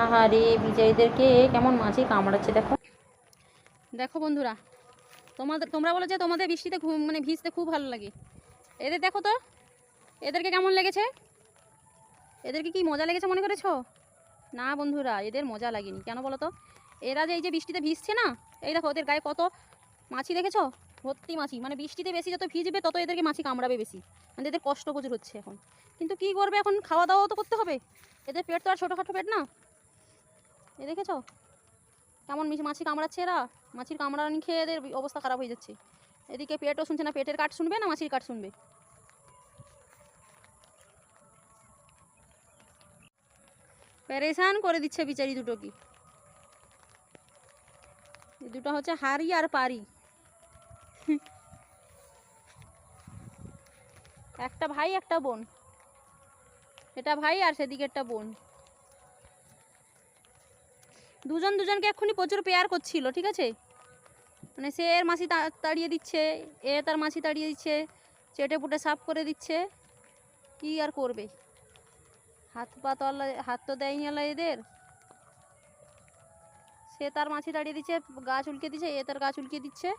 আহারে বিজয়ীদেরকে কেমন মাছি কামড়াচ্ছে দেখো। দেখো বন্ধুরা, তোমরা বলো যে তোমাদের বৃষ্টিতে মানে ভিজতে খুব ভালো লাগে। এদের দেখো তো, এদেরকে কেমন লেগেছে? এদেরকে কি মজা লেগেছে মনে করেছো? না বন্ধুরা, এদের মজা লাগেনি। কেন বলো তো? এরা যে এই যে বৃষ্টিতে ভিজছে না, এই দেখো ওদের গায়ে কত মাছি দেখেছো? ভর্তি মাছি। মানে বৃষ্টিতে বেশি যত ভিজবে তত এদেরকে মাছি কামড়াবে বেশি। মানে এদের কষ্ট প্রচুর হচ্ছে এখন। কিন্তু কি করবে, এখন খাওয়া দাওয়াও তো করতে হবে। এদের পেট তো আর ছোটোখাটো পেট না। এ দেখেছো কেমন মাছি কামড়াচ্ছে এরা? মাছির কামড়ানি খেয়ে এদের অবস্থা খারাপ হয়ে যাচ্ছে। এদিকে পেটও শুনছে না, পেটের কাঠ শুনবে না মাছির কাঠ শুনবে। পেরেশান করে দিচ্ছে বিচারি দুটো। কি এই দুটো হচ্ছে হাড়ি আর পারি। একটা ভাই একটা বোন। এটা ভাই আর সেদিকে একটা বোন। দুজন দুজনকে এক্ষুনি প্রচুর পেয়ার করছিল, ঠিক আছে? মানে সে এর মাছি তাড়িয়ে দিচ্ছে, এ তার মাছি তাড়িয়ে দিচ্ছে, চেটে পুটে সাফ করে দিচ্ছে। কি আর করবে, হাত তো দেয়নি আল্লাহ এদের। সে তার মাছি তাড়িয়ে দিচ্ছে, গাছ উল্কে দিচ্ছে, এ তার গাছ উল্কে দিচ্ছে।